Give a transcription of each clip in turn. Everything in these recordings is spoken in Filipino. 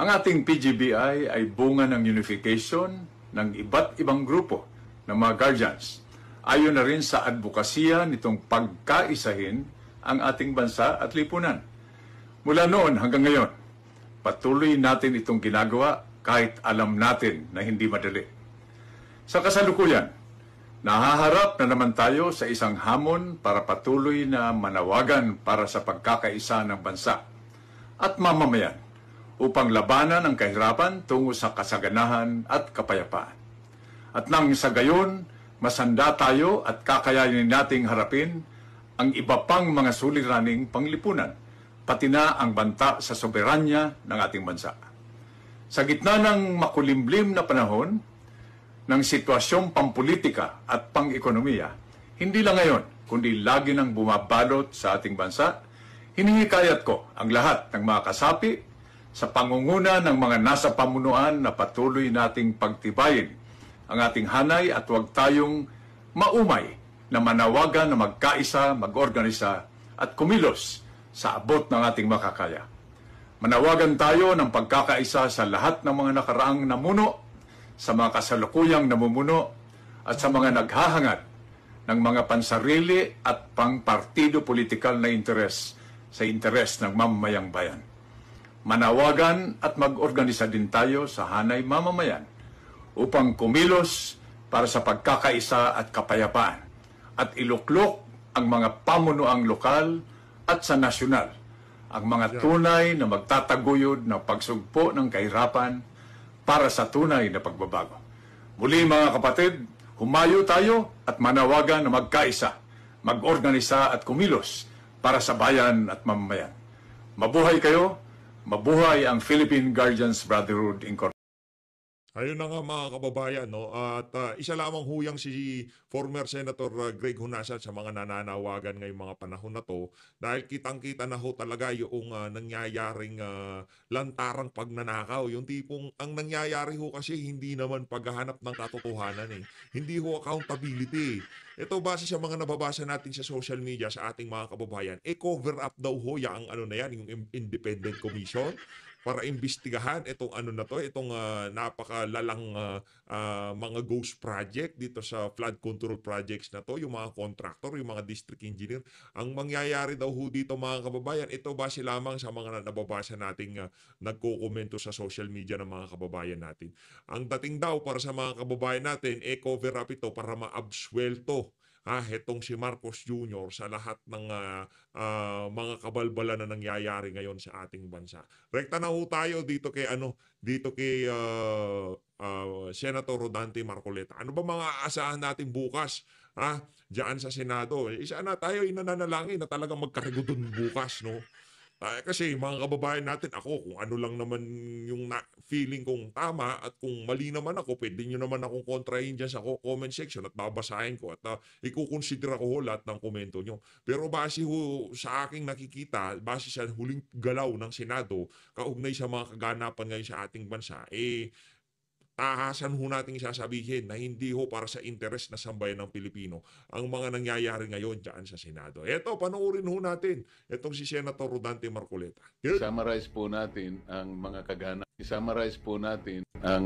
Ang ating PGBI ay bunga ng unification ng iba't ibang grupo ng mga guardians. Ayon na rin sa advokasya nitong pagkaisahin ang ating bansa at lipunan. Mula noon hanggang ngayon, patuloy natin itong ginagawa kahit alam natin na hindi madali. Sa kasalukuyan, nahaharap na naman tayo sa isang hamon para patuloy na manawagan para sa pagkakaisa ng bansa at mamamayan upang labanan ang kahirapan tungo sa kasaganahan at kapayapaan. At nang sa gayon, masanda tayo at kakayanin nating harapin ang iba pang mga suliraning panglipunan, pati na ang banta sa soberanya ng ating bansa. Sa gitna ng makulimlim na panahon ng sitwasyong pampolitika at pang-ekonomiya, hindi lang ngayon, kundi lagi nang bumabalot sa ating bansa, hinihikayat ko ang lahat ng mga kasapi sa pangunguna ng mga nasa pamunuan na patuloy nating pagtibayin ang ating hanay at huwag tayong maumay na manawagan na magkaisa, mag-organisa at kumilos sa abot ng ating makakaya. Manawagan tayo ng pagkakaisa sa lahat ng mga nakaraang namuno, sa mga kasalukuyang namumuno at sa mga naghahangad ng mga pansarili at pangpartido politikal na interes sa interes ng mamamayang bayan. Manawagan at mag-organisa din tayo sa hanay mamamayan upang kumilos para sa pagkakaisa at kapayapaan at iluklok ang mga pamunuang lokal at sa nasyonal, ang mga tunay na magtataguyod ng pagsugpo ng kahirapan para sa tunay na pagbabago. Muli mga kapatid, humayo tayo at manawagan na magkaisa, mag-organisa at kumilos para sa bayan at mamamayan. Mabuhay kayo! Mabuhay ang Philippine Guardians Brotherhood Incorporated. Ayun na nga mga kababayan, no? At isa lamang huyang si former Senator Greg Honasan sa mga nananawagan ngayong mga panahon na to dahil kitang-kita na ho talaga yung nangyayaring lantarang pagnanakaw. Yung tipong ang nangyayari ho kasi hindi naman paghahanap ng katotohanan eh. Hindi ho accountability. Ito base sa mga nababasa natin sa social media sa ating mga kababayan, cover up daw ho yung ano na yan, yung Independent Commission para imbestigahan itong ano na to, itong napakalalang mga ghost project dito sa flood control projects na to, yung mga contractor, yung mga district engineer. Ang mangyayari daw ho dito mga kababayan, ito base lamang sa mga nababasa nating nagko-komento sa social media ng mga kababayan natin. Ang dating daw para sa mga kababayan natin, cover up ito para maabsuelto hetong si Marcos Jr. sa lahat ng mga kabalbala na nangyayari ngayon sa ating bansa. Rekta na ho tayo dito kay Senator Rodante Marcoleta. Ano ba mga aasahan natin bukas diyan sa Senado? Isa na tayo inananalangin na talagang magkarigudon bukas, no? Kasi mga kababayan natin, ako kung ano lang naman yung feeling kong tama at kung mali naman ako, pwede nyo naman akong kontrahin dyan sa comment section at babasahin ko at ikukonsidera ko lahat ng komento nyo. Pero base ho sa aking nakikita, base sa huling galaw ng Senado, kaugnay sa mga kaganapan ngayon sa ating bansa, tahasan ho natin sasabihin na hindi ho para sa interes na sambayan ng Pilipino ang mga nangyayari ngayon dyan sa Senado. Eto, panoorin ho natin itong si Senator Rodante Marcoleta. I-summarize po natin ang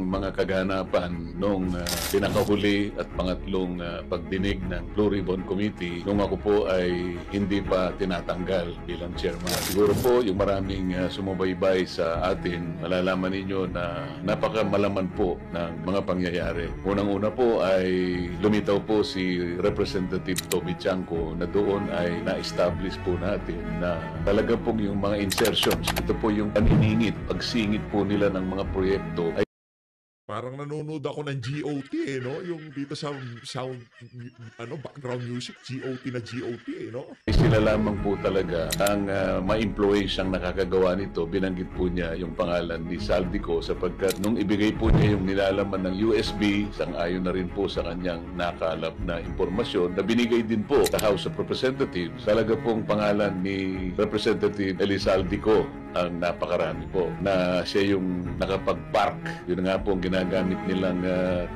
mga kaganapan nung pinakahuli at pangatlong pagdinig ng Blue Ribbon Committee nung ako po ay hindi pa tinatanggal bilang chairman. Siguro po yung maraming sumubaybay sa atin, malalaman ninyo na napakamalaman po ng mga pangyayari. Unang-una po ay lumitaw po si Representative Toby Chanco na doon ay na-establish po natin na talaga po yung mga insertions, ito po yung paniningit, pagsingit po nila ng mga proyekto ay Parang nanonood ako ng GOT no? Yung dito sa sound, background music, GOT na GOT no? Sila lamang po talaga ang ma-influence ang nakakagawa nito. Binanggit po niya yung pangalan ni Saldico sapagkat nung ibigay po niya yung nilalaman ng USB, sang-ayon na rin po sa kanyang nakalap na impormasyon na binigay din po sa House of Representatives. Talaga pong pangalan ni Representative Eli Saldico ang napakarami po na siya yung nakapag-park. Yun nga po ang ginagamit nilang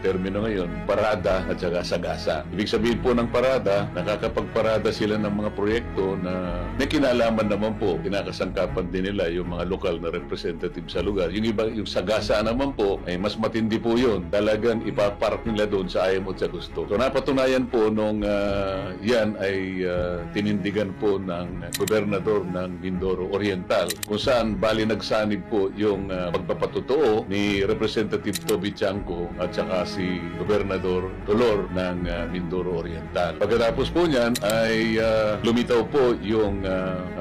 termino ngayon, parada at saka sagasa. Ibig sabihin po ng parada, nakakapagparada sila ng mga proyekto na may kinalaman naman po, kinakasangkapan din nila yung mga lokal na representative sa lugar. Yung iba, yung sagasa naman po, ay mas matindi po yun. Talagang ipapark nila doon sa ayaw mo at sa gusto. So napatunayan po nung yan ay tinindigan po ng gobernador ng Mindoro Oriental, kung saan bali nagsanib po yung pagpapatotoo ni Representative Toby Chanco at saka si Gobernador Dolor ng Mindoro Oriental. Pagkatapos po niyan ay lumitaw po yung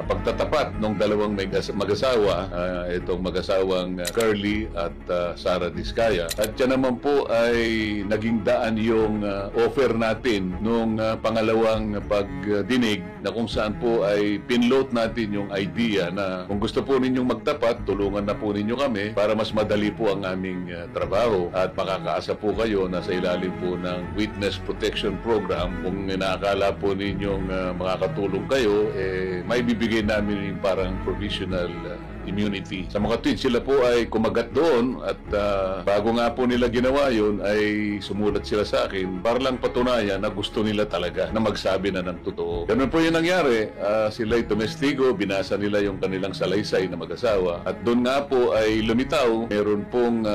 pagtatapat ng dalawang mag-asawa, itong mag-asawang Curly at Sara Diskaya. At yan naman po ay naging daan yung offer natin nung pangalawang pagdinig na kung saan po ay pinload natin yung idea na kung gusto po ninyong magtapat, tulungan na po ninyo kami para mas madali po ang aming trabaho at makakaasa po kayo na sa ilalim po ng Witness Protection Program. Kung inaakala po ninyong makakatulong kayo, may bibigay namin yung parang provisional immunity. Sa mga tweets, sila po ay kumagat doon at bago nga po nila ginawa yun ay sumulat sila sa akin para lang patunayan na gusto nila talaga na magsabi na ng totoo. Ganun po yung nangyari. Sila'y tumestigo, binasa nila yung kanilang salaysay na mag-asawa at doon nga po ay lumitaw. Meron pong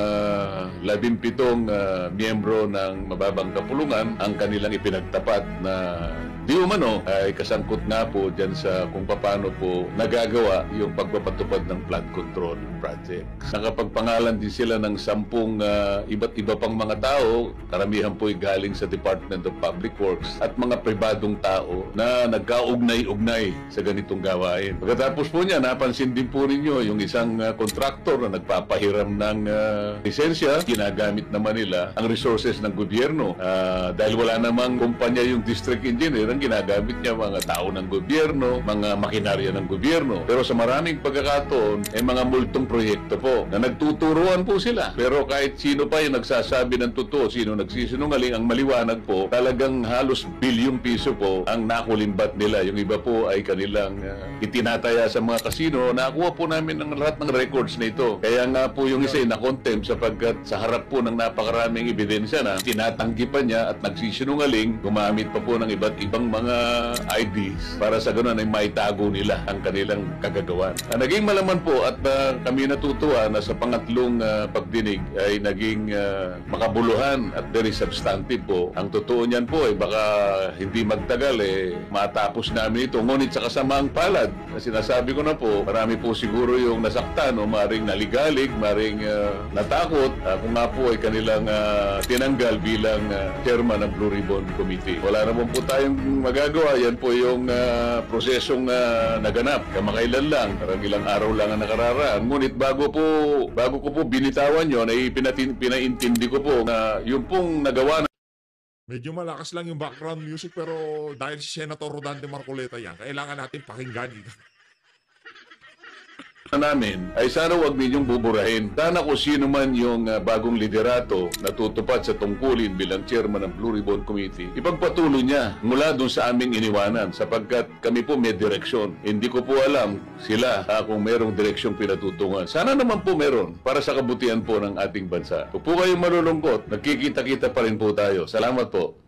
17 miyembro ng mababang kapulungan ang kanilang ipinagtapat na di umano ay kasangkot nga po dyan sa kung paano po nagagawa yung pagpapatupad ng flood control project. Nakapagpangalan din sila ng 10 iba't iba pang mga tao, karamihan po ay galing sa Department of Public Works at mga pribadong tao na nagkaugnay-ugnay sa ganitong gawain. Pagkatapos po niya, napansin din po ninyo yung isang kontraktor na nagpapahiram ng lisensya, ginagamit naman nila ang resources ng gobyerno. Dahil wala namang kumpanya yung district engineer, ang ginagamit niya mga tao ng gobyerno, mga makinarya ng gobyerno. Pero sa maraming pagkakataon, mga multong proyekto po na nagtuturuan po sila. Pero kahit sino pa yung nagsasabi ng totoo, sino nagsisinungaling, ang maliwanag po, talagang halos bilyong piso po ang nakulimbat nila. Yung iba po ay kanilang itinataya sa mga kasino. Nakuha po namin ng lahat ng records na ito. Kaya nga po yung isa ay na-contempt sapagkat sa harap po ng napakaraming ebidensya na tinatanggi pa niya at nagsisinungaling, gumamit pa po ng iba't ibang mga IDs para sa ganoon ay maitago nila ang kanilang kagagawan. Naging malaman po at kami natutuwa na sa pangatlong pagdinig ay naging makabuluhan at very substantive po. Ang totoo niyan po ay baka hindi magtagal matapos namin ito. Ngunit sa kasamaang palad, na sinasabi ko na po, marami po siguro yung nasaktan o maring naligalig, maring natakot kung nga po ay kanilang tinanggal bilang chairman ng Blue Ribbon Committee. Wala naman po tayong magagawa. Yan po yung prosesong naganap. Kamakailan lang, parang ilang araw lang ang nakararaan. Ngunit bago ko po binitawan yun, ay pinaintindi ko po na yung pong nagawa Medyo malakas lang yung background music pero dahil si Senator Rodante Marcoleta yan, kailangan natin pakinggan ito. namin ay sana wag ninyong buburahin. Sana kung sino man yung bagong liderato na tutupad sa tungkulin bilang chairman ng Blue Ribbon Committee, ipagpatuloy niya mula dun sa aming iniwanan sapagkat kami po may direksyon. Hindi ko po alam sila kung merong direksyong pinatutungan. Sana naman po meron para sa kabutihan po ng ating bansa. Kung po kayong malulungkot, nagkikita-kita pa rin po tayo. Salamat po.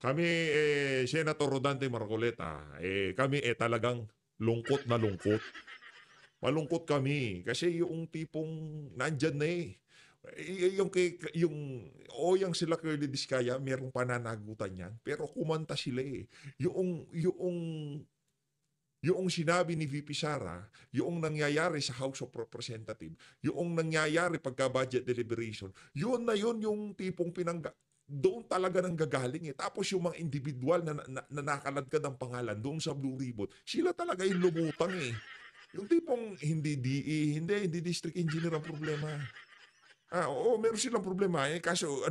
Kami, Senator Rodante Marcoleta, kami talagang lungkot na lungkot. Malungkot kami kasi yung tipong nandyan na yung sila Curly Diskaya, merong pananagutan yan. Pero kumanta sila yung sinabi ni VP Sara, yung nangyayari sa House of Representatives, yung nangyayari pagka-budget deliberation, yun yung tipong doon talaga nang gagaling Tapos yung mga individual na nakaladkad ang pangalan doon sa Blue Ribbon, sila talaga yung lumutang Yung tipong hindi DE, hindi district engineer ang problema. Oo, meron silang problema kaso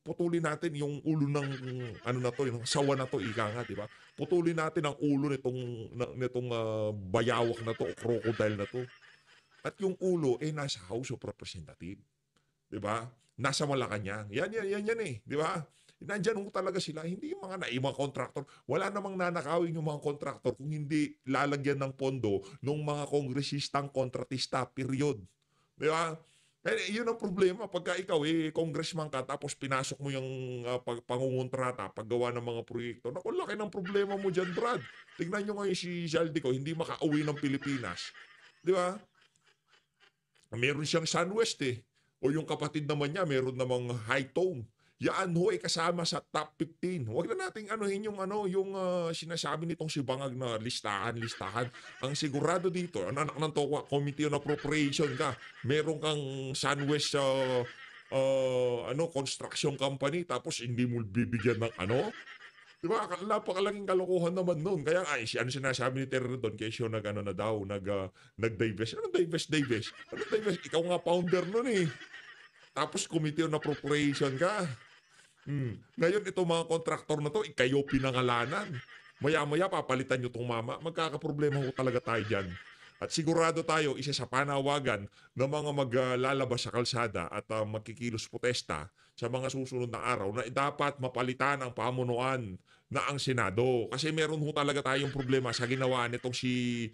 putulin natin yung ulo ng yung sawa na to, ika nga, di ba? Putulin natin ang ulo nitong bayawak na to o crocodile na to. At yung ulo nasa House of Representatives. Di ba? Nasa Malacanang. Yan di ba? Nandyan ho talaga sila. Hindi yung mga naimang kontraktor. Wala namang nanakawin yung mga kontraktor kung hindi lalagyan ng pondo ng mga kongresistang kontratista, period. Di ba? Eh, yun ang problema. Pagka ikaw, congressman ka, tapos pinasok mo yung pangungontrata, paggawa ng mga proyekto. Naku, laki ng problema mo dyan, Brad. Tignan nyo ngayon si Zaldico, hindi makauwi ng Pilipinas. Di ba? Meron siyang SunWest O yung kapatid naman niya, meron namang High Tone. Yan ho ay kasama sa top 15. Huwag na nating anuhin yung sinasabi nitong si Bangag na listahan. Ang sigurado dito, ang anak ng TOCA, Committee on Appropriation ka, meron kang SunWest construction company, tapos hindi mo bibigyan ng Diba? Napakalaking kalokohan naman nun. Kaya sinasabi ni Terry doon, kesyo nag-divest. Anong divest? Anong divest? Ikaw nga founder nun Tapos Committee on Appropriation ka. Ngayon, itong mga kontraktor na to, kayo pinangalanan. Maya-maya, papalitan nyo itong mama. Magkakaproblema ho talaga tayo dyan. At sigurado tayo, isa sa panawagan ng mga maglalabas sa kalsada at magkikilos protesta sa mga susunod na araw na dapat mapalitan ang pamunuan na ang Senado. Kasi meron ho talaga tayong problema sa ginawa nitong si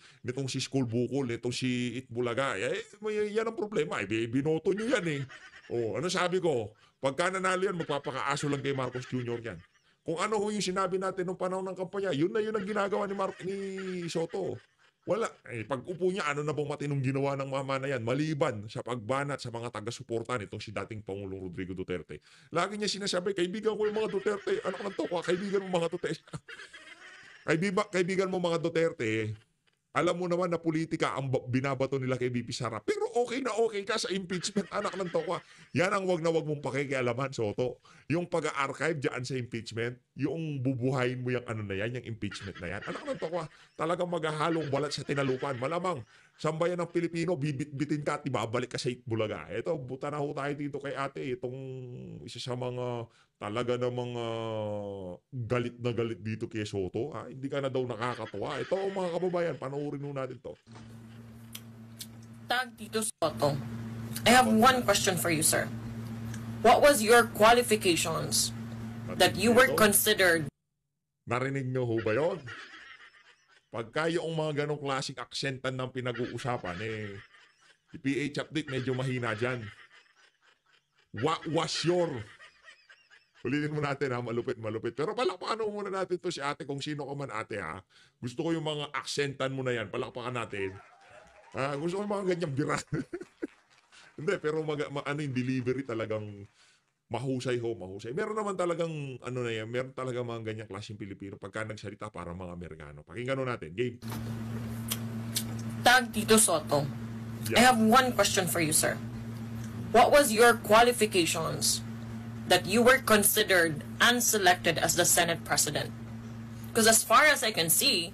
School Bukol, nitong si Itbulaga. Yan ang problema. Binoto nyo yan ano sabi ko? Pagka nanalo yan, magpapakaaso lang kay Marcos Jr. yan. Kung ano ho yung sinabi natin nung panahon ng kampanya, yun ang ginagawa ni Soto. Wala. Pag upo niya, ano na bang matinong ginawa ng mama na yan? Maliban sa pagbanat sa mga taga-suporta nitong si dating Pangulong Rodrigo Duterte. Lagi niya sinasabi, kaibigan ko yung mga Duterte. Anak ng TOCA, kaibigan mo mga Duterte. Kaibigan mo mga Duterte. Alam mo naman na politika ang binabato nila kay VP Sara. Pero okay na okay ka sa impeachment, anak ng TOCA. Yan ang wag na wag mong pakikialaman, Soto. Yung pag-archive dyan sa impeachment, yung bubuhayin mo yung yung impeachment na yan. Anak ng TOCA, talagang maghahalong balat sa tinalupan. Malamang, sambayan ng Pilipino, bibit-bitin ka at ibabalik ka sa Itbulaga. Ito, buta na ho tayo dito kay ate. Itong isa sa mga talaga namang galit na galit dito kay Soto. Hindi ka na daw nakakatuwa. Ito mga kababayan, panoorin mo natin to. Tag Tito Soto. I have one question for you, sir. What was your qualifications that you were considered? Narinig nyo ho ba yun? Pagka yung mga ganong klaseng aksentan ng pinag-uusapan, PH update medyo mahina dyan. What was your... Ulitin mo natin malupit. Pero palakpakan muna natin to si ate, kung sino ka man ate Gusto ko yung mga aksentan mo na yan, palakpakan natin. Gusto ko yung mga ganyang bira. Hindi, pero yung delivery talagang mahusay. Meron naman talagang, meron talagang mga ganyang klaseng Pilipino pagka nagsalita para mga Amerikano. Pakinggan natin. Game. Tag Tito Soto. Yeah. I have one question for you, sir. What was your qualifications that you were considered and selected as the Senate President? Because as far as I can see,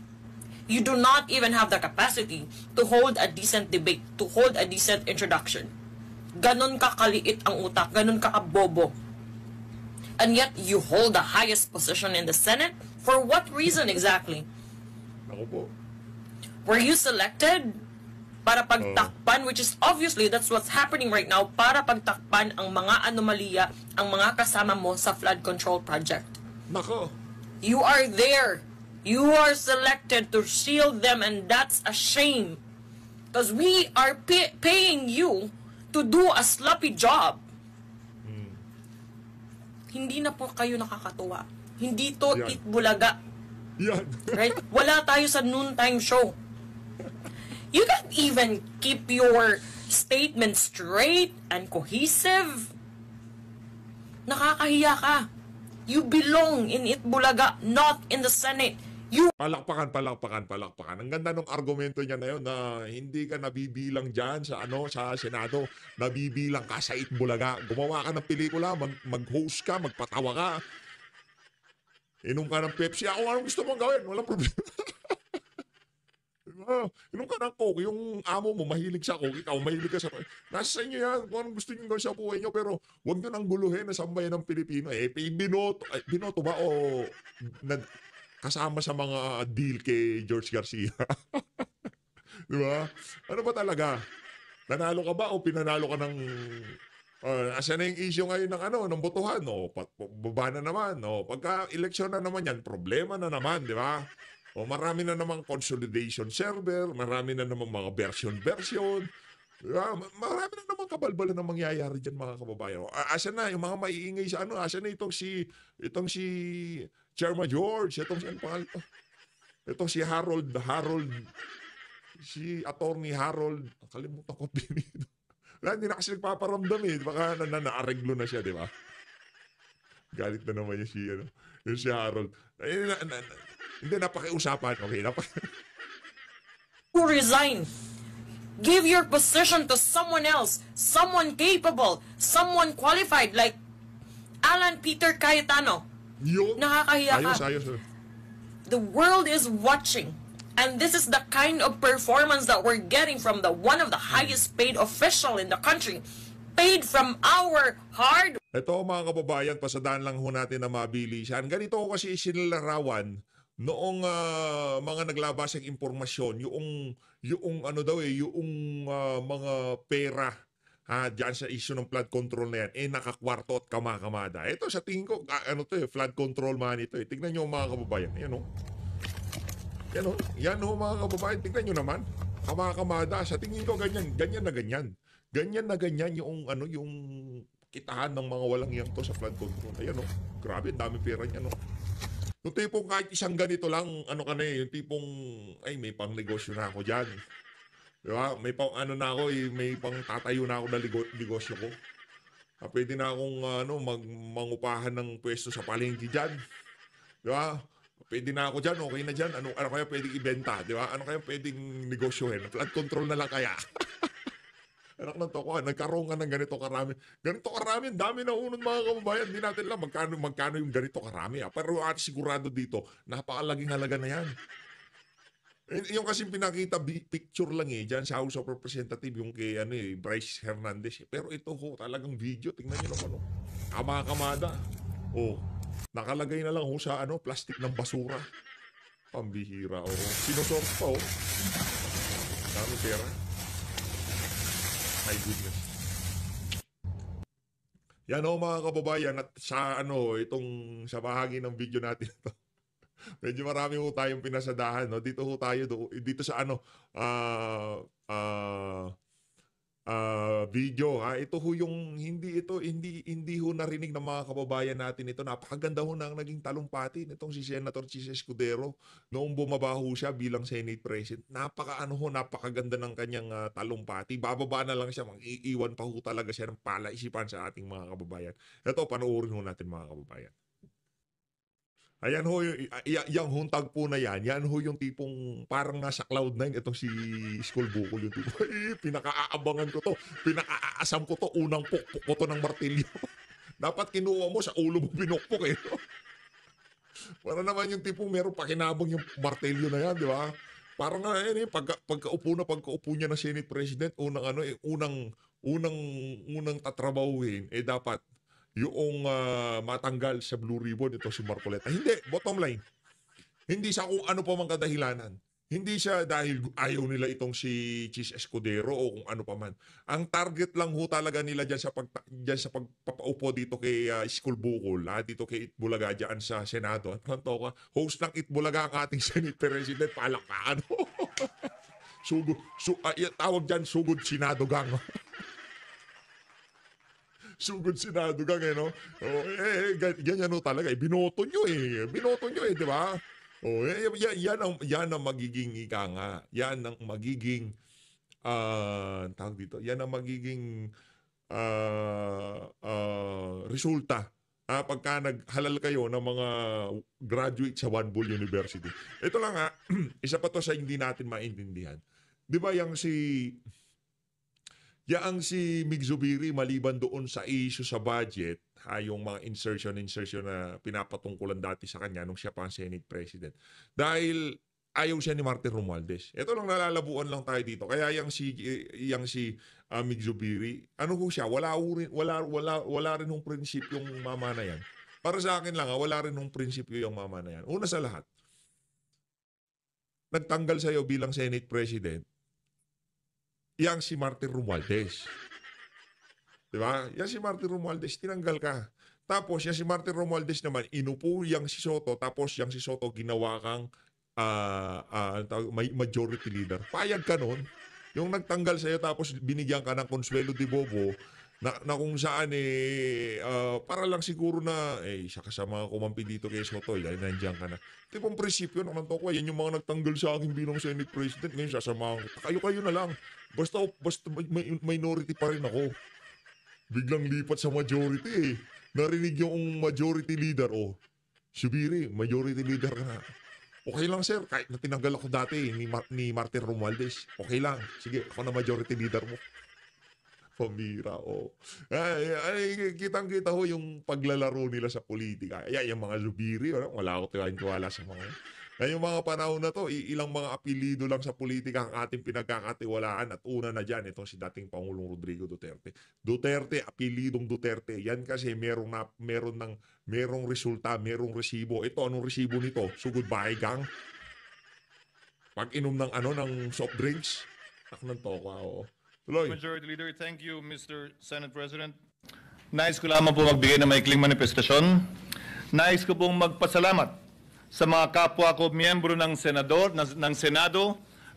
you do not even have the capacity to hold a decent debate, to hold a decent introduction. Ganon ka kaliit ang utak, ganon ka kabobo. And yet, you hold the highest position in the Senate? For what reason exactly? Ako po. Were you selected para pagtakpan, which is obviously that's what's happening right now, para pagtakpan ang mga anomalya, ang mga kasama mo sa flood control project? Nako. You are there. You are selected to shield them, and that's a shame. Because we are paying you to do a sloppy job. Hindi na po kayo nakakatuwa. Hindi to Itbulaga. Yan. Right? Wala tayo sa noontime show. You can't even keep your statement straight and cohesive. Nakakahiya ka. You belong in Itbulaga, not in the Senate. Palakpakan. Ang ganda ng argumento niya na yun na hindi ka nabibilang dyan sa Senado. Nabibilang ka sa Itbulaga. Gumawa ka ng pelikula, mag-host ka, magpatawa ka. Inom ka ng Pepsi. Anong gusto mong gawin? Walang problema. Inom ka ng Coke. Yung amo mo mahilig sa Coke. Ikaw mahilig ka sa Coke. Nasa sa inyo yan. Kung anong gusto nyo gawin sa buhay nyo. Pero huwag nyo nang guluhin na sambayan ng Pilipino. Binoto ba o kasama sa mga deal kay George Garcia? Diba? Ano ba talaga? Nanalo ka ba o pinanalo ka ng Asa na yung issue ngayon ng ng botohan, baba na naman, pagka eleksyon na naman yan, problema na naman, di ba? Marami na namang consolidation server, marami na namang mga version, di ba? Marami na namang kabalbalan na mangyayari dyan, mga kababayan. Asa na yung mga maiingay sa asa na itong si Chairman George, itong si itong si Harold, si Attorney Harold, kalimutan ko pinito. Hindi na kasi nagpaparamdam baka naareglo na siya, di ba? Galit na naman yung si Harold. Hindi, napakiusapan. Okay, Who resign? Give your position to someone else, someone capable, someone qualified, like Alan Peter Cayetano. Yun. Nakakahiya ka. Ayos. The world is watching. And this is the kind of performance that we're getting from one of the highest paid official in the country. Paid from our hard. Ito mga kababayan, pasadaan lang ho natin na mabilisan. Ganito ko kasi isinilarawan noong mga naglabas ng impormasyon, yung mga pera diyan sa issue ng flood control na yan, nakakwarto at kamakamada. Ito sa tingin ko, flood control man ito. Tignan nyo mga kababayan. Yan mga kababayan, tingnan nyo naman. Kamakamada. Sa tingin ko ganyan na ganyan. Ganyan na ganyan yung kitahan ng mga walang iyang to sa flood control. Ayan grabe, dami pera niya Yung tipong kahit isang ganito lang, yung tipong, may pang negosyo na ako dyan. Diba? May pang na ako, may pang tatayo na ako na negosyo ko. Pwede na akong mangupahan ng pwesto sa palengke dyan. Diba? Pwede na ako dyan, okay na dyan. Ano kaya pwedeng ibenta, di ba? Ano kaya pwedeng negosyohin? Flood control na lang kaya. Anak ng toko, nagkaroon ka ng ganito karami. Ganito karami, dami na unod mga kababayan. Hindi natin lang magkano yung ganito karami. Pero sigurado dito, napakalaging halaga na yan. Yung kasi pinakita picture lang dyan sa House of Representatives, yung kay Bryce Hernandez. Pero ito talagang video. Tingnan nyo naman. Kamakamada. Nakalagay na lang sa plastic ng basura. Pambihira. Sinusort pa dami pera. My goodness. Yan mga kababayan, at sa sa bahagi ng video natin ito. Medyo marami tayong pinasadahan, Dito tayo dito sa video ito yung hindi narinig ng mga kababayan natin ito. Napakaganda nang naging talumpati nitong si Senator Chis Escudero noong bumaba siya bilang Senate President. Napakaganda ng kanyang talumpati. Bababa na lang siya, mag-iiwan pa talaga siya ng palaisipan sa ating mga kababayan. Ito, panoorin natin mga kababayan. Ayan yung huntag po na yan yung tipong parang nasa cloud9 itong si School Bukol, yung tipo, pinakaabangan ko to, pinakaasam ko to, unang pukpok ko to ng martilyo. Dapat kinuha mo sa ulo mo pinukpok Para naman yung tipong meron pakinabang yung martilyo na yan, di ba? Parang pagkaupo niya ng Senate President, unang tatrabahuhin, dapat yung matanggal sa Blue Ribbon ito si Marcoleta. Hindi, bottom line. Hindi sa kung ano pa mang kadahilanan. Hindi siya dahil ayaw nila itong si Chis Escudero o kung ano pa man. Ang target lang talaga nila dyan sa pagpapaupo dito kay School Bukol, dito kay Itbulaga dyan sa Senado. At host ng Itbulaga ang ating Senate President, palakpakan. Tawag dyan, sugod Senado gang. Sugod Senado gang ganyan talaga. Binoto nyo di ba? Yan ang magiging nga. Yan ang magiging tawag dito. Yan ang magiging resulta pagka naghalal kayo ng mga graduate sa One Bull University. Ito lang isa pa to sa hindi natin maintindihan. Di ba Yang si Mig Zubiri, maliban doon sa issue sa budget, yung mga insertion na pinapatungkulan dati sa kanya nung siya pa ang Senate President. Dahil ayaw siya ni Martin Romualdez. Ito lang, nalalabuan lang tayo dito. Kaya yung si Mig Zubiri, siya, wala rin yung prinsipyong mama na yan. Para sa akin lang, wala rin yung prinsipyo yung mama na yan. Una sa lahat, nagtanggal sa'yo bilang Senate President, yang si Martin Romualdez. Di ba? Yan si Martin Romualdez, tinanggal ka. Tapos, yan si Martin Romualdez naman, inupo yang si Soto, tapos yang si Soto ginawa kang majority leader. Payag ka nun. Yung nagtanggal sa'yo, tapos binigyan ka ng Consuelo de Bobo, na kung saan para lang siguro na siya kasama kumampi dito kay Soto, dahil nandiyan ka na. Tipong prinsipyo naman to ko, yan yung mga nagtanggal sa akin bilang Senate President, ngayon sasamahan kita. Kayo na lang. Basta minority pa rin ako. Biglang lipat sa majority Narinig yung majority leader, Subiri, majority leader ka na. Okay lang sir, kahit na tinanggal ako dati ni Martin Romualdez. Okay lang, sige, ako na majority leader mo. Pambira, kitang-kita ho yung paglalaro nila sa politika. Yung mga Zubiri, wala ako tiwala sa mga yung mga panahon na to, ilang mga apelido lang sa politika ang ating pinagkakatiwalaan at una na dyan, itong si dating Pangulong Rodrigo Duterte. Duterte, apelidong Duterte. Yan kasi merong resulta, merong resibo. Ito, anong resibo nito? Sugod bahay gang? Pag-inom ng soft drinks? Ng toka, Tuloy. Majority Leader, thank you, Mr. Senate President. Nais ko lamang po magbigay ng maikling manifestasyon. Nais ko pong magpasalamat sa mga kapwa ko miyembro ng Senado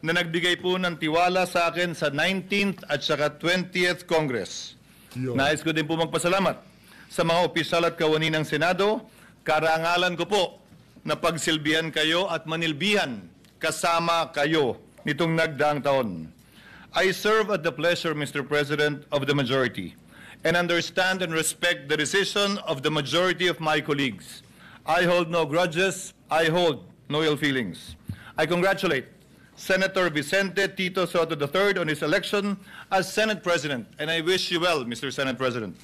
na nagbigay po ng tiwala sa akin sa 19th at saka 20th Congress. Nais ko din po magpasalamat sa mga opisyal at kawani ng Senado. Karangalan ko po na pagsilbihan kayo at manilbihan kasama kayo nitong nagdaang taon. I serve at the pleasure, Mr. President, of the majority and understand and respect the decision of the majority of my colleagues. I hold no grudges. I hold no ill feelings. I congratulate Senator Vicente Tito Soto III on his election as Senate President, and I wish you well, Mr. Senate President.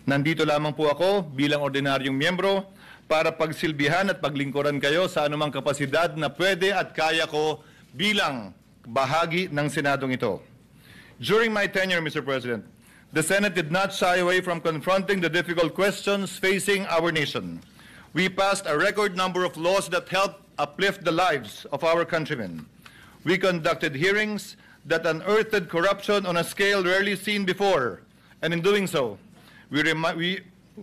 Nandito lamang po ako bilang ordinaryong miyembro para pagsilbihan at paglingkuran kayo sa anumang kapasidad na pwede at kaya ko bilang bahagi ng Senadong ito. During my tenure, Mr. President, the Senate did not shy away from confronting the difficult questions facing our nation. We passed a record number of laws that helped uplift the lives of our countrymen. We conducted hearings that unearthed corruption on a scale rarely seen before. And in doing so, we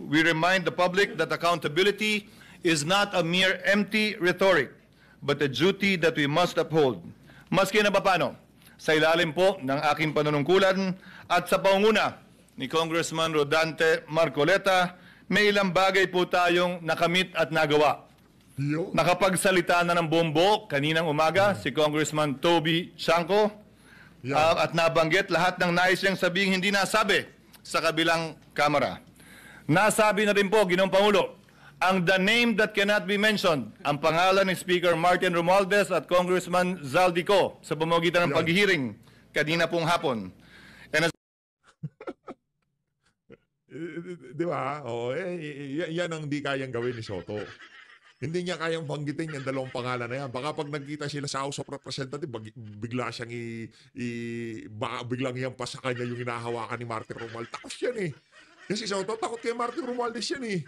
remind the public that accountability is not a mere empty rhetoric, but a duty that we must uphold. Maski na paano, sa ilalim po ng aking panunungkulan at sa pangunguna ni Congressman Rodante Marcoleta, may ilang bagay po tayong nakamit at nagawa. Nakapagsalita na ng bombo kaninang umaga si Congressman Toby Chanco at nabanggit lahat ng nais niyang sabihing hindi nasabi sa kabilang kamera. Nasabi na rin po, Ginoong Pangulo, ang the name that cannot be mentioned, ang pangalan ni Speaker Martin Romualdez at Congressman Zaldico sa pamamagitan ng paghihiring kanina pong hapon. Di ba? Yan ang di kayang gawin ni Soto. Hindi niya kayang banggitin yung dalawang pangalan na yan. Baka pag nagkita sila sa House of Representatives, bigla siyang biglang iyampas sa kanya yung hinahawakan ni Martin Romualdez. Takot yan Yan si Soto, takot kay Martin Romualdez yan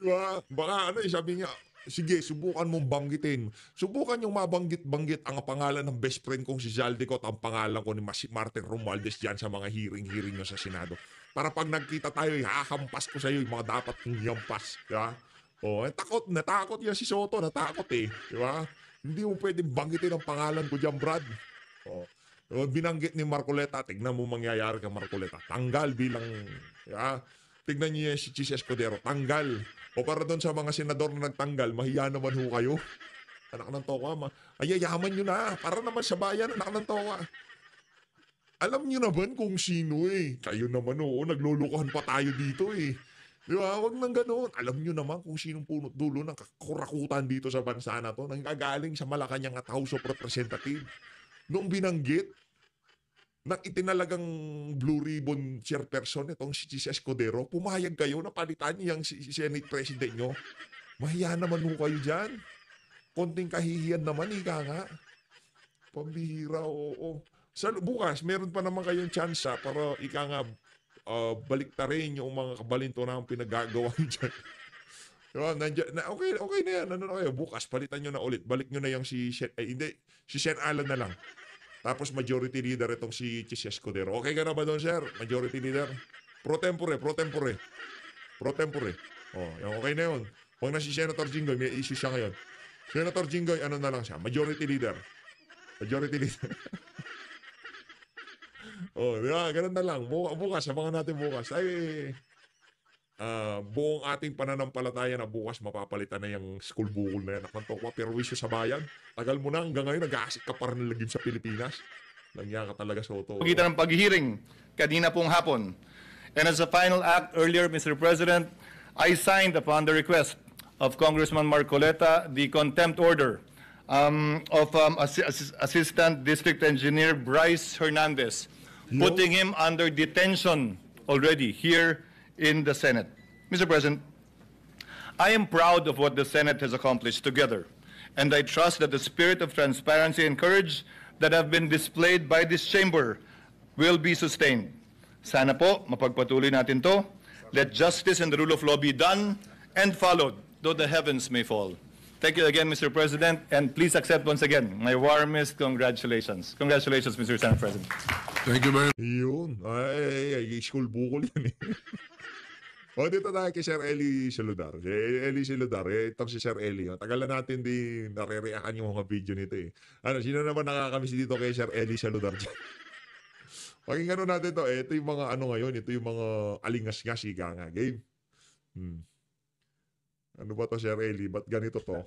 Diba? Baka sabi niya, sige, subukan mong banggitin. Subukan yung mabanggit-banggit ang pangalan ng best friend kong si Zaldico at ang pangalan ko ni Martin Romualdez dyan sa mga hearing nyo sa Senado. Para pag nagkita tayo, hahampas ko sa iyo yung mga dapat kong yampas. Diba? Natakot yan si Soto, natakot Diba? Hindi mo pwedeng banggitin ang pangalan ko dyan, Brad. Binanggit ni Marcoleta, tignan mo mangyayari kay Marcoleta. Tanggal bilang, diba? Tignan niyo si Chis Escudero, tanggal. O para doon sa mga senador na nagtanggal, mahiya naman ho kayo. Anak ng toka, ayayaman nyo na. Para naman sa bayan, anak ng toka. Alam nyo naman kung sino Kayo naman naglulukuhan pa tayo dito Di ba? Huwag nang ganoon. Alam nyo naman kung sinong punot dulo ng kakurakutan dito sa bansa na to. Nanggagaling sa Malacanang at House of Representatives. Noong binanggit, nang itinalagang Blue Ribbon chairperson itong si Chis Escudero, pumayag kayo na palitan niyang si Senate President nyo. Mahiya naman ho kayo dyan. Konting kahihiyan naman, nga. Pambihira, bukas, meron pa naman kayong chance para baliktarin yung mga kabalinto na ang pinagagawa dyan. Diba? Okay na yan. Ano na kayo? Bukas, palitan nyo na ulit. Balik nyo na yung si Sen Alan na lang. Tapos majority leader itong si Chis Escudero. Okay ka na ba doon, sir? Majority leader? Pro tempore. Oh, okay na yun. Huwag na si Senator Jinggoy, may issue siya ngayon. Senator Jinggoy, ano na lang siya? Majority leader. Oh, di ba? Ganun na lang. Bukas, abangan natin bukas. Buong ating pananampalataya na bukas mapapalitan na yung school bukol na yan. Nakantokwa, pero wisyo sa bayan. Tagal mo na hanggang ngayon, nag-aasik ka pa rin ng lagim sa Pilipinas. Langya ka talaga, Soto. Pagitan ng paghihiring kanina pong hapon. And as a final act earlier, Mr. President, I signed upon the request of Congressman Marcoleta the contempt order of Assistant District Engineer Bryce Hernandez, putting him under detention already here in the Senate. Mr. President, I am proud of what the Senate has accomplished together, and I trust that the spirit of transparency and courage that have been displayed by this chamber will be sustained. Sana po, mapagpatuloy natin to. Let justice and the rule of law be done and followed, though the heavens may fall. Thank you again, Mr. President, and please accept once again my warmest congratulations. Congratulations, Mr. Senate President. Thank you very much. Yun. School bukol yan eh. O, dito tayo kay Sir Eli Saludar. Eli Saludar, itong si Sir Eli. Tagal na natin di nare-react yung mga video nito eh. Sino naman nakakamiss dito kay Sir Eli Saludar? Pakinggan natin ito. Ito yung mga ngayon. Ito yung mga alingas-ngas, ika nga. Game. Ano ba to, Sir Eli? Ba't ganito to?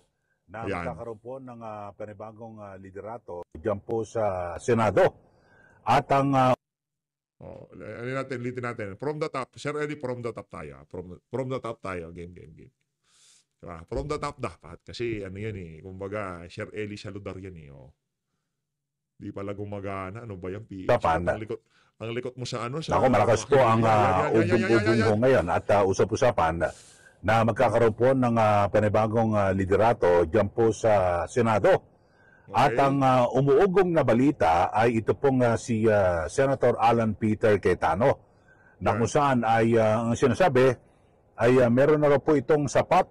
Na magkakaroon po ng panibagong liderato dyan po sa Senado. At ang litin natin. From the top. Sir Eli, from the top tayo. From the top tayo. Game. Diba? From the top dapat. Kasi yan eh. Kumbaga, Sir Eli Saludar yan eh. Oh. Di pala gumagana. Ano ba yung PH? Ang likot mo sa ano? Ako, malakas po ang ubong-ubong ko ngayon. At usap-usapan na magkakaroon po ng panibagong liderato dyan po sa Senado. At ang umuugong na balita ay ito pong si Senator Alan Peter Cayetano, na kung saan ay ang sinasabi ay meron na raw po itong sapat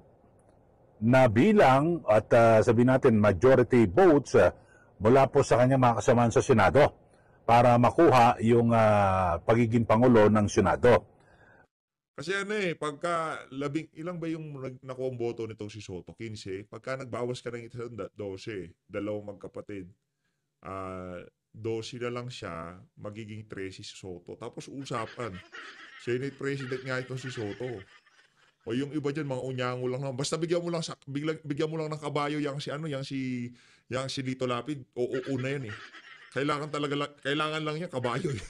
na bilang at sabihin natin majority votes mula po sa kanyang mga kasamahan sa Senado para makuha yung pagiging Pangulo ng Senado. Kasi pagka ilang ba yung nakuha ang boto nitong si Soto? 15. Pagka nagbawas ka ng 12, dalawang magkapatid, 12 na lang siya, magiging 13 si Soto. Tapos usapan, Senate President nga itong si Soto. O yung iba dyan, mga unyango lang naman. Basta bigyan mo lang ng kabayo yang si Lito Lapid. Una yan eh. Kailangan lang niya kabayo eh.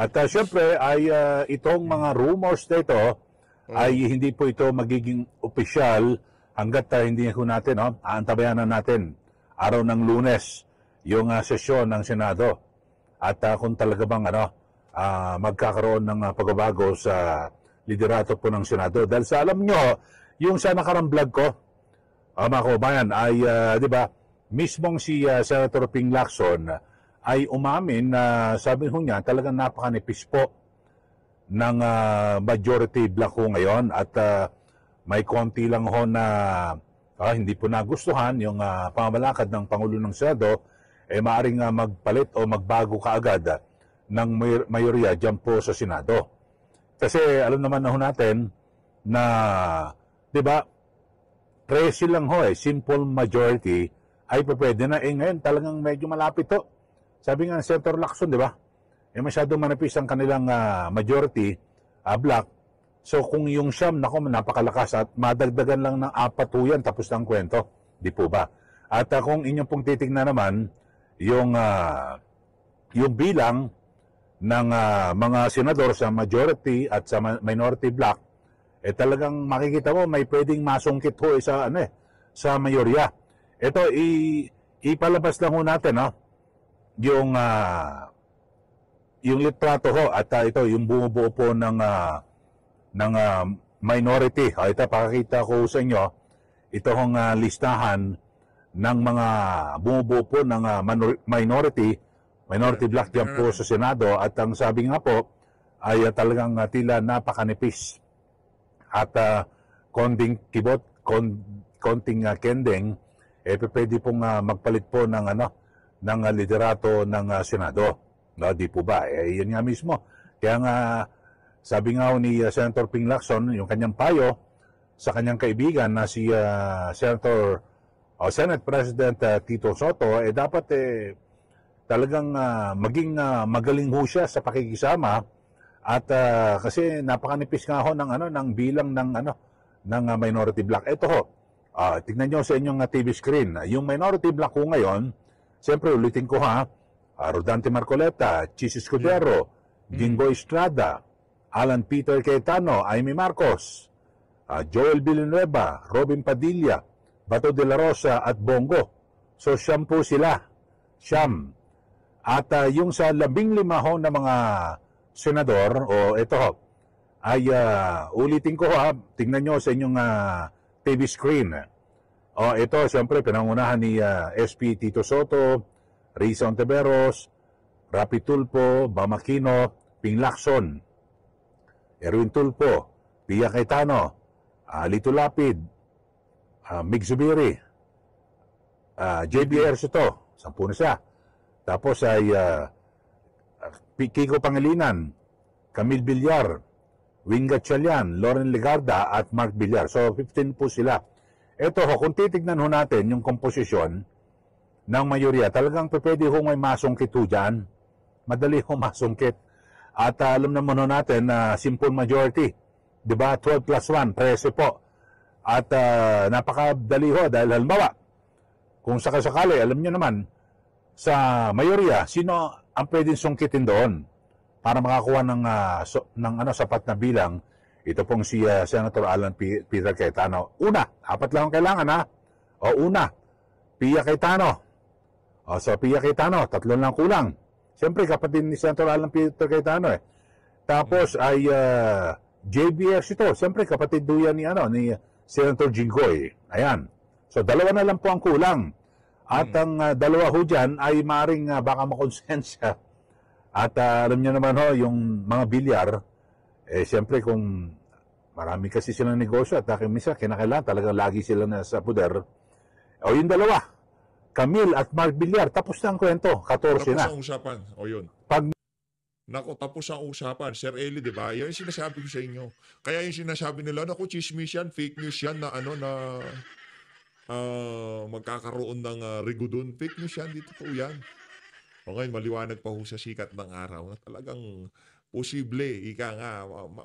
At syempre ay itong mga rumors nito ay hindi po ito magiging opisyal hanggat hindi po natin, aantabayanan natin araw ng Lunes yung sesyon ng Senado. At kung talaga bang magkakaroon ng pagbabago sa liderato po ng Senado. Dahil sa alam nyo, yung sa nakarang vlog ko, mga kababayan, ay di ba, mismong si Senator Ping Lacson ay umamin na sabi niya talagang napakanipis po ng majority block ho ngayon at may konti lang ho na hindi po nagustuhan yung pamamalakad ng Pangulo ng Senado maaring magpalit o magbago kaagad ng mayorya dyan po sa Senado. Kasi alam naman na ho natin na, di ba, 13 lang ho simple majority ay pwede na. Ngayon talagang medyo malapit to. Sabi nga ng Senator Lacson, di ba? Masyadong manipis ang kanilang majority block. So kung yung siyam, napakalakas at madagdagan lang ng 4 yan, tapos ng kwento. Di po ba? At kung inyong pong titignan naman, yung bilang ng mga senador sa majority at sa minority block, talagang makikita mo may pwedeng masungkit ho sa mayorya. Ito, ipalabas lang ho natin, yung litrato ho at ito yung bumubuo po ng minority. Ito pakikita ko sa inyo ito hong listahan ng mga bumubuo po ng minority block diyan po sa Senado at ang sabi nga po ay talagang tila napakanipis at konting kibot, konting kending pwede pong magpalit po ng liderato ng Senado. Di po ba? Yan nga mismo. Kaya nga, sabi nga ni Senator Ping Lacson, yung kanyang payo sa kanyang kaibigan na si Senator Senate President Tito Soto, dapat talagang maging magaling ho siya sa pakikisama at kasi napakanipis nga ho ng bilang ng minority bloc. Ito ho, tignan nyo sa inyong TV screen. Yung minority bloc ko ngayon, siyempre ulitin ko ha, Rodante Marcoleta, Chis Escudero, Jingo Estrada, Alan Peter Cayetano, Amy Marcos, Joel Villanueva, Robin Padilla, Bato de la Rosa at Bongo. So siyam po sila. Siyam. At yung sa 15 ho na mga senador, ito ho, ay ulitin ko ha, tingnan nyo sa inyong TV screen. Ito, siyempre, pinangunahan ni SP Tito Soto, Risa Ontiveros, Rapi Tulfo, Bam Aquino, Ping Lacson, Erwin Tulfo, Pia Cayetano, Lito Lapid, Mig Zubiri, JB Ersoto, 10 na siya. Tapos ay Kiko Pangilinan, Camille Villar, Wing Gatchalian, Lauren Legarda at Mark Villar. So 15 po sila. Ito ho, kung titignan ho natin yung komposisyon ng mayorya, talagang pwede ho may masungkit ho dyan. Madali ho masungkit. At alam naman ho natin na simple majority. Diba? 12 plus 1, 13 po. At napakadali ho dahil halimbawa, kung sakasakali, alam nyo naman, sa mayorya, sino ang pwedeng sungkitin doon para makakuha ng sapat na bilang? Ito pong si Senator Alan Peter Cayetano. Una, 4 lang ang kailangan ha. Una, Pia Cayetano. So Pia Cayetano, 3 lang kulang. Siyempre kapatid ni Senator Alan Peter Cayetano Tapos ay JBS ito. Siyempre kapatid duyan ni Senator Jinggoy. Ayan. So 2 na lang po ang kulang. At ang 2 ho dyan ay maring baka makonsensya. At alam niyo naman ho, yung mga bilyar, siyempre kung marami kasi silang negosyo at minsan kinakailangan talaga lagi sila na sa poder. Yung 2, Camille at Mark Villar, tapos na ang kwento, 14 na. Tapos ang usapan, yun. Nako, tapos ang usapan. Sir Eli, di ba? Yan yung sinasabi ko sa inyo. Kaya yung sinasabi nila, naku, chismis yan, fake news yan na magkakaroon ng rigudon. Fake news yan, di totoo yan. O ngayon, maliwanag pa ho sa sikat ng araw na talagang posible,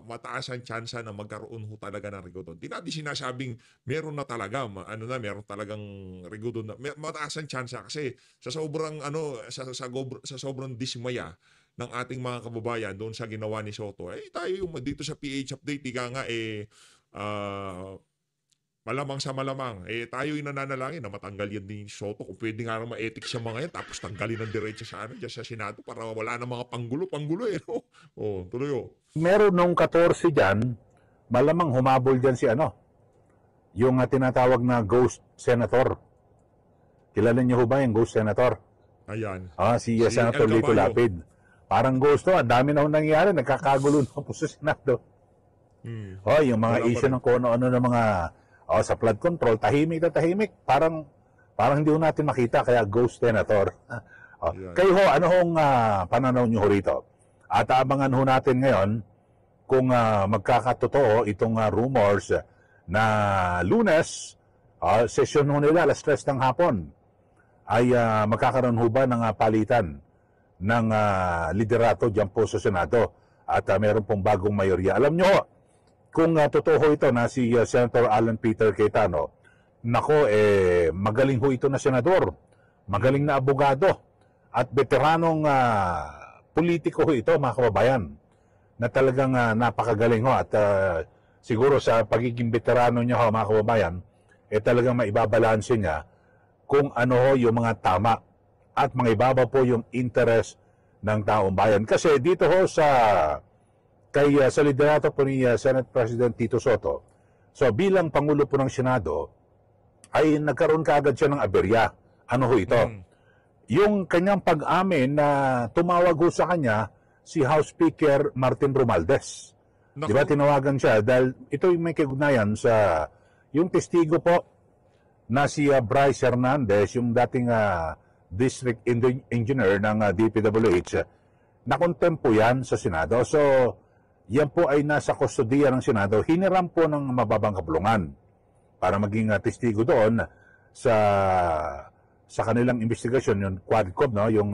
mataas ang tsansa na magkaroon ho talaga ng rigudon. Di natin sinasabing meron na talaga, meron talagang rigudon na. Mataas ang tsansa kasi sa sobrang, sa sobrang dismaya ng ating mga kababayan doon sa ginawa ni Soto, tayo yung dito sa PH Update, malamang sa malamang, tayo yung nananalangin na matanggal yan ni Soto. Kung pwede nga naman ma-ethics sa mga yan, tapos tanggalin ng diretso sa dyan sa Senado para wala na mga panggulo no? Tuloy Meron nung 14 dyan, malamang humabol dyan si yung tinatawag na Ghost Senator. Kilala niyo ho ba yung Ghost Senator? Ayan. Si Senator Lito Lapid. Parang ghost ang dami na ho nangyayari, nagkakagulo na po sa Senado. Yung mga issue ng kung ano ng mga sa flood control, tahimik na tahimik. Parang hindi ho natin makita, kaya Ghost Senator. Kayo ho, ano hong pananaw nyo ho rito? At abangan ho natin ngayon kung magkakatotoo itong rumors na Lunes, session ho nila, alas 3 ng hapon, ay magkakaroon ho ba ng palitan ng liderato dyan po sa Senado at meron pong bagong mayorya. Alam nyo, kung totoo ito na si Senator Alan Peter Cayetano, nako, magaling ho ito na senador, magaling na abogado, at veteranong politiko ho ito, mga kababayan, na talagang napakagaling ho. At siguro sa pagiging veterano niya ho, mga kababayan, talagang maibabalansin niya kung ano ho yung mga tama at mga ibaba po yung interest ng taong bayan. Kasi dito ho sa liderato po ni Senate President Tito Soto, so bilang Pangulo po ng Senado, ay nagkaroon kaagad siya ng aberya. Ano ho ito? Yung kanyang pag-amin na tumawag ho sa kanya si House Speaker Martin Romualdez. Di ba tinawagan siya? Dahil ito yung may kagugnayan sa yung testigo po na si Bryce Hernandez, yung dating district engineer ng DPWH, nakontempo yan sa Senado. So, yan po ay nasa kustodiya ng Senado. Hiniram po ng mababang kapulungan para maging testigo doon sa kanilang investigasyon, yung Quadcom, no? Yung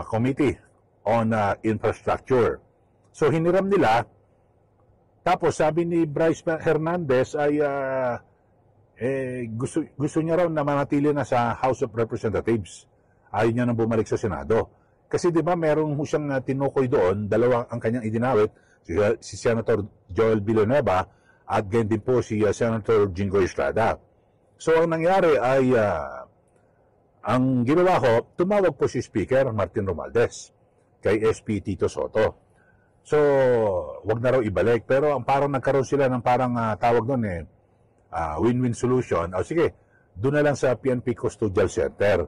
Committee on Infrastructure. So, hiniram nila. Tapos, sabi ni Bryce Hernandez ay gusto niya raw na manatili na sa House of Representatives. Ayaw niya nang bumalik sa Senado. Kasi di ba merong siyang tinukoy doon, dalawa ang kanyang idinawit, si Senator Joel Villanueva at ganyan din po si Senator Jingoy Estrada. So ang nangyari ay, ang ginawa ko, tumawag po si Speaker Martin Romualdez kay SP Tito Soto. So, wag na raw ibalik. Pero ang parang nagkaroon sila ng parang tawag doon win-win solution. O sige, doon na lang sa PNP Custodial Center.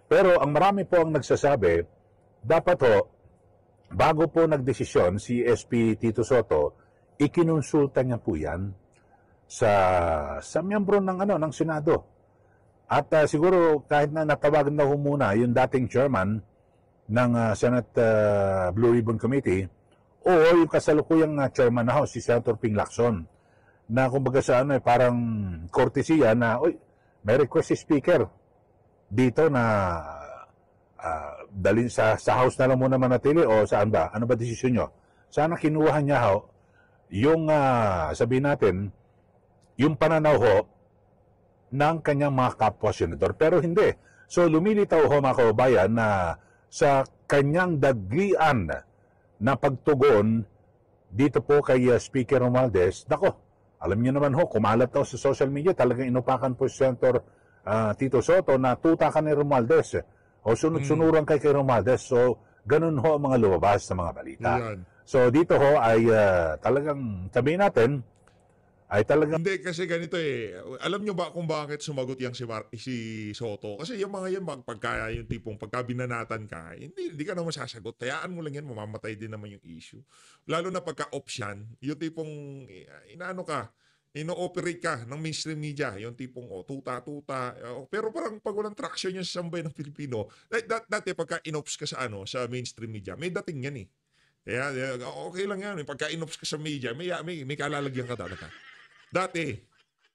Pero ang marami po ang nagsasabi, dapat ho, bago po nagdesisyon si SP Tito Soto, ikinonsulta niya po yan sa miyembro ng Senado. At siguro kahit na natawagan na ho muna yung dating chairman ng Senate Blue Ribbon Committee o yung kasalukuyang chairman na ho, si Senator Ping Lacson, na kumbaga sa parang kortesiya na, may request si Speaker dito na dalhin sa House na lang muna manatili o saan ba? Ano ba desisyon nyo? Sana kinuha niya ho yung sabihin natin yung pananaw ho ng kanyang mga kapwa-senador. Pero hindi. So lumilitaw ho mga kababayan na sa kanyang daglian na pagtugon dito po kay Speaker Romualdez, nako, alam niyo naman ho, kumalat daw sa social media, talagang inupakan po si Senator Tito Soto na tutakan ni Romualdez. O sunod-sunuran kay Romualdez. So, ganun ho ang mga lumabas sa mga balita. Yan. So, dito ho ay talagang, sabihin natin, ay talagang... Hindi, kasi ganito Alam nyo ba kung bakit sumagot yang si Soto? Kasi yung mga yan, pagka yung tipong pagka binanatan ka, hindi ka naman sasagot. Tayaan mo lang yan, mamamatay din naman yung issue. Lalo na pagka-ops yan, yung tipong, ino-operate ka ng mainstream media, yung tipong, tuta-tuta. Pero parang pag walang traction yan sa sambay ng Pilipino, dati pagka inops ka sa mainstream media, may dating yan Kaya, okay lang yan. Pagka inops ka sa media, may kalalagyan ka talaga. Dati,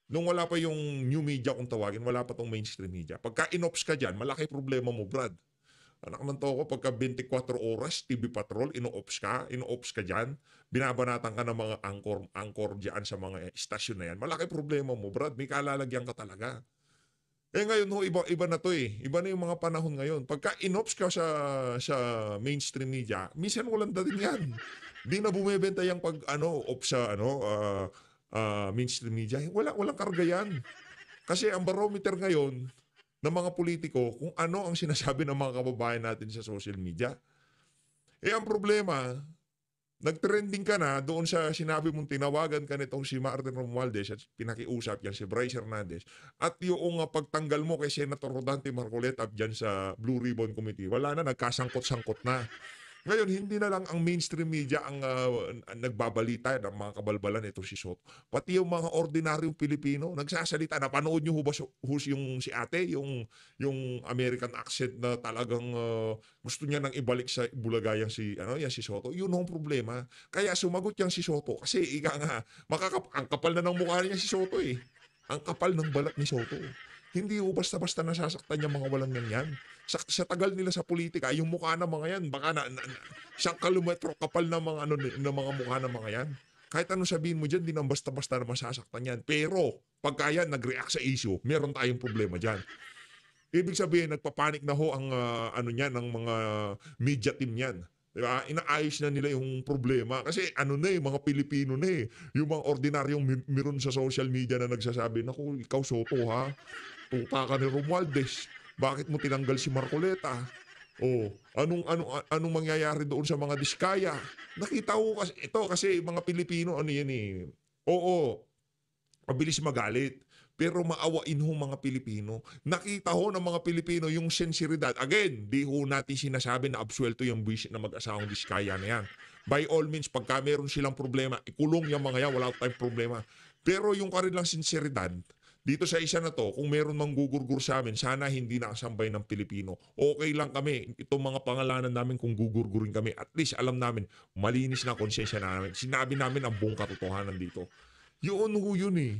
nung wala pa yung new media kung tawagin, wala pa tong mainstream media. Pagka inops ka dyan, malaki problema mo, Brad. Anak ng toko, pagka 24 oras, TV Patrol, ino-ops ka dyan, binabanatan ka ng mga angkor dyan sa mga istasyon na yan. Malaki problema mo, Brad. May kalalagyan ka talaga. Ngayon ho, iba na to Iba na yung mga panahon ngayon. Pagka inops ka sa mainstream media, minsan walang dating yan. Di na bumibenta yung ops sa mainstream media. Walang karga yan. Kasi ang barometer ngayon ng mga politiko kung ano ang sinasabi ng mga kababayan natin sa social media. Ang problema, nagtrending ka na doon sa sinabi mong tinawagan ka nitong si Martin Romualdez at pinakiusap yan si Bryce Hernandez at yung pagtanggal mo kay Senator Rodante Marcoleta dyan sa Blue Ribbon Committee, wala na, nagkasangkot-sangkot na. Ngayon, hindi na lang ang mainstream media ang nagbabalita ng mga kabalbalan ito si Soto. Pati yung mga ordinaryong Pilipino, nagsasalita. Napanood nyo ba yung si ate, yung American accent na talagang gusto niya nang ibalik sa Bulaga yan si Soto. Yun ang problema. Kaya sumagot yan si Soto. Kasi ang kapal na ng mukha niya si Soto Ang kapal ng balat ni Soto. Hindi basta-basta nasasaktan yung mga walang yan. Sa tagal nila sa politika, yung mukha ng mga yan, baka isang kilometro kapal na mga mga mukha ng mga yan. Kahit anong sabihin mo dyan, di nang basta-basta na masasaktan yan. Pero, pagka yan nag-react sa issue, meron tayong problema dyan. Ibig sabihin, nagpapanik na ho ang ng mga media team yan. Diba? Inaayos na nila yung problema. Kasi mga Pilipino yung mga ordinaryong meron sa social media na nagsasabi, naku, ikaw Soto ha, tuta ka ni Romualdez. Bakit mo tinanggal si Marcoleta? Anong mangyayari doon sa mga Diskaya? Nakita ko kasi mga Pilipino Oo, mabilis magalit. Pero maawain ho mga Pilipino. Nakita ho ng mga Pilipino yung sensiridad. Again, di ho natin sinasabi na absuelto yung buwisit na mag-asawang Diskaya na yan. By all means, pagka meron silang problema, ikulong yung mga yan, wala tayong problema. Pero yung kanilang sensiridad, dito sa isa na to, kung meron mang gugurgur sa amin, sana hindi nakasambay ng Pilipino. Okay lang kami. Itong mga pangalanan namin kung gugurgurin kami, at least alam namin, malinis na konsensya namin. Sinabi namin ang buong katotohanan dito. Yun ho yun eh.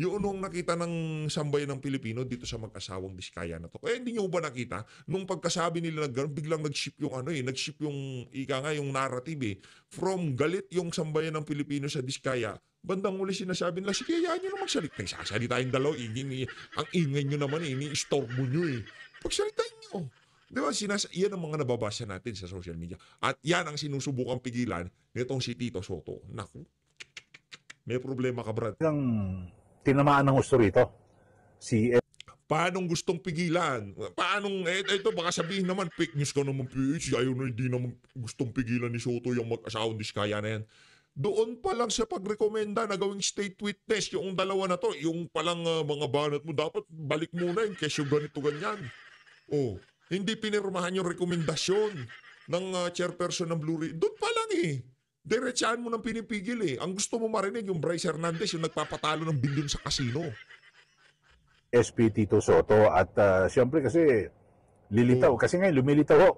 Yun ang nakita ng sambayan ng Pilipino dito sa mag-asawang Diskaya na to. Kaya hindi nyo ba nakita? Nung pagkasabi nila na gano'n, biglang nag-ship yung nag-ship yung yung narrative eh. From galit yung sambayan ng Pilipino sa Diskaya, bandang uli sinasabi nila, sige, hayaan nyo na magsalita. Sasalita yung dalaw, ang ingay nyo naman, ini-istorbo nyo eh. Pagsalitain nyo. Di ba, yan ang mga nababasa natin sa social media. At yan ang sinusubukang pigilan nitong si Tito Sotto. Naku, may problema ka, Brad. Tinamaan ng gusto rito. Paanong gustong pigilan? Paanong, ito baka sabihin naman, fake news ka naman, PH. Ayaw na hindi naman gustong pigilan ni Sotto yung mag-asawang Diskaya na yan. Doon pa lang sa pagrekomenda na gawing state witness, yung dalawa na to, yung palang mga banat mo, dapat balik muna yung kesyo ganito ganyan. Oh, hindi pinirmahan yung rekomendasyon ng chairperson ng Blue Ribbon. Doon pa lang eh. Diretsaan mo nang pinipigil eh. Ang gusto mo marinig yung Bryce Hernandez, yung nagpapatalo ng bilyon sa kasino. SP Tito Sotto at siyempre kasi lilitaw. Kasi ngayon lumilitaw ho.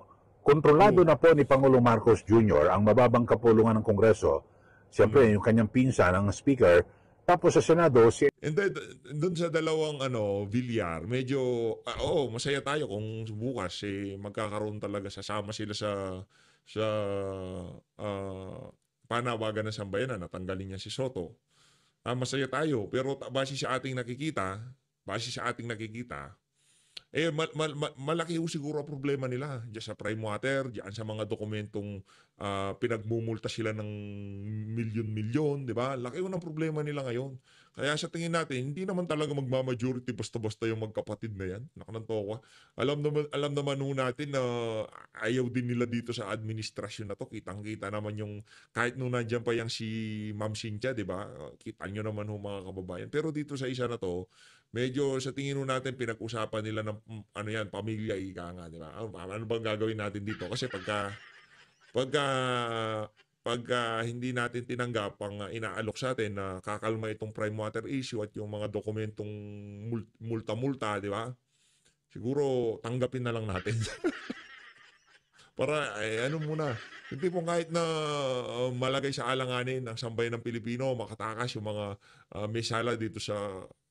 Kontrolado na po ni Pangulong Marcos Jr. ang mababang kapulungan ng Kongreso. Siyempre yung kanyang pinsan, ang speaker. Tapos sa Senado, And then, doon sa dalawang Villar, medyo, masaya tayo kung bukas magkakaroon talaga, sasama sila sa panawagan ng sambayanan, natanggalin niya si Sotto. Masaya tayo, pero base sa ating nakikita, malaki ho siguro ang problema nila diyan sa prime water, diyan sa mga dokumentong pinagmumulta sila ng milyon-milyon, di ba? Laki ho ng problema nila ngayon. Kaya sa tingin natin, hindi naman talaga magmamajority basta-basta yung magkapatid na yan. Nakananto ko. Alam naman ho natin na ayaw din nila dito sa administrasyon na to. Kitang-kita naman yung, kahit nung nandyan pa yung si Ma'am Cynthia, di ba? Kita nyo naman ho mga kababayan. Pero dito sa isa na to, medyo sa tingin ho natin pinag-usapan nila ng pamilya, ika nga, di ba? Ano bang gagawin natin dito? Kasi pagka hindi natin tinanggap ang inaalok sa atin na kakalma itong prime water issue at yung mga dokumentong multa-multa, di ba? Siguro tanggapin na lang natin. Para muna, hindi po kahit na malagay sa alanganin ang sambayan ng Pilipino, makatakas yung mga may sala dito sa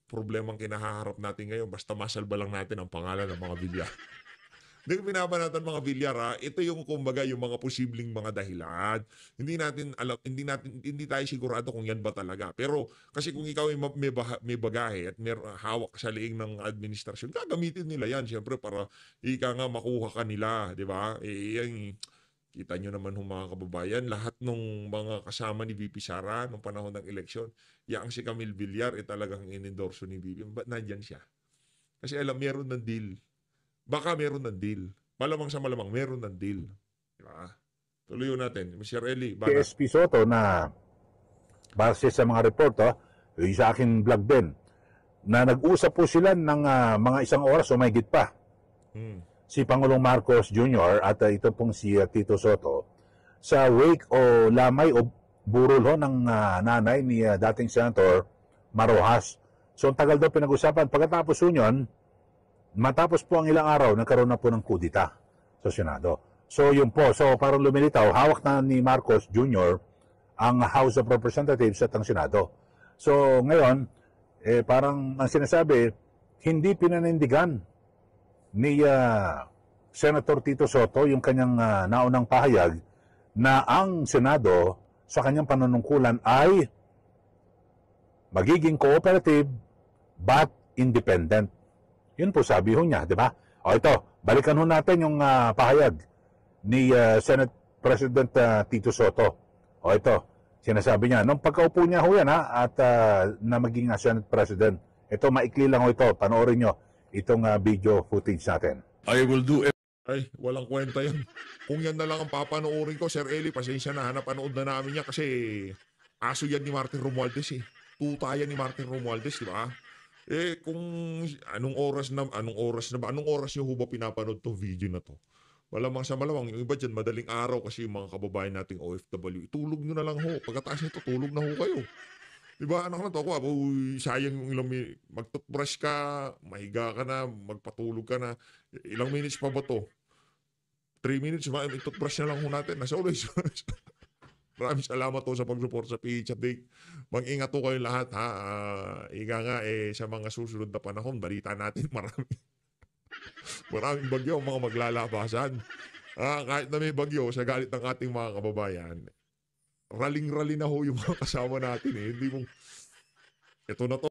problemang kinahaharap natin ngayon, basta masalba lang natin ang pangalan ng mga Villar. Hindi ko pinapanatan mga Villar, ito yung kumbaga yung mga posibleng mga dahilan. Hindi tayo sigurado kung yan ba talaga. Pero kasi kung ikaw ay may bagahe at may hawak sa liing ng administrasyon, gagamitin nila yan siyempre para makuha ka nila, di ba? Kita nyo naman mga kababayan, lahat ng mga kasama ni VP Sara nung panahon ng eleksyon, yang si Camille Villar talagang inendorso ni VP. Ba't nandyan siya? Kasi meron ng deal. Baka meron ng deal. Malamang sa malamang, meron ng deal. Diba? Tuloy natin. Mr. Eli, SP Sotto na base sa mga report, yung sa akin vlog din, na nag-usap po sila ng mga isang oras o mahigit pa. Si Pangulong Marcos Jr. at ito pong si Tito Sotto sa wake o lamay o burol ng nanay ni dating Senator Marojas. So ang tagal daw pinag-usapan. Pagkatapos yun, matapos po ang ilang araw, nagkaroon na po ng kudita sa Senado. So yun po, so parang lumilitaw, hawak na ni Marcos Jr. ang House of Representatives at ang Senado. So ngayon, parang ang sinasabi, hindi pinanindigan ni Senator Tito Sotto yung kanyang naunang pahayag na ang Senado sa kanyang panunungkulan ay magiging cooperative but independent. Yun po sabi ho niya, di ba? O ito, balikan ho natin yung pahayag ni Senate President Tito Sotto. O ito, sinasabi niya, nung pagkaupo niya ho yan at na maging Senate President, ito maikli lang ho ito, panoorin nyo itong video footage natin. I will do Ay, walang kwenta yan. Kung yan na lang ang papanoorin ko, Sir Eli, pasensya na, napanood na namin yan kasi aso yan ni Martin Romualdez eh. Tuta yan ni Martin Romualdez, di ba? Kung anong oras nyo ho ba pinapanood tong video na to? Malamang sa malamang, yung iba dyan, madaling araw kasi yung mga kababayan nating OFW, itulog nyo na lang ho. Pagkatapos nito, tulog na ho kayo. Di ba, anak na to ako, sayang yung ilang minutes. Mag-toothbrush ka, mahiga ka na, magpatulog ka na. Ilang minutes pa ba to? 3 minutes, toothbrush na lang ho natin. Nasa ulit. Maraming salamat po sa pag-support sa PH Update. Mag-ingat po kayo lahat, ha. Ika nga, sa mga susunod na panahon, balita natin maraming bagyo ang mga maglalabasan. Kahit na may bagyo, sa galit ng ating mga kababayan, raling-rali na ho yung mga kasama natin. Hindi mong, ito na to.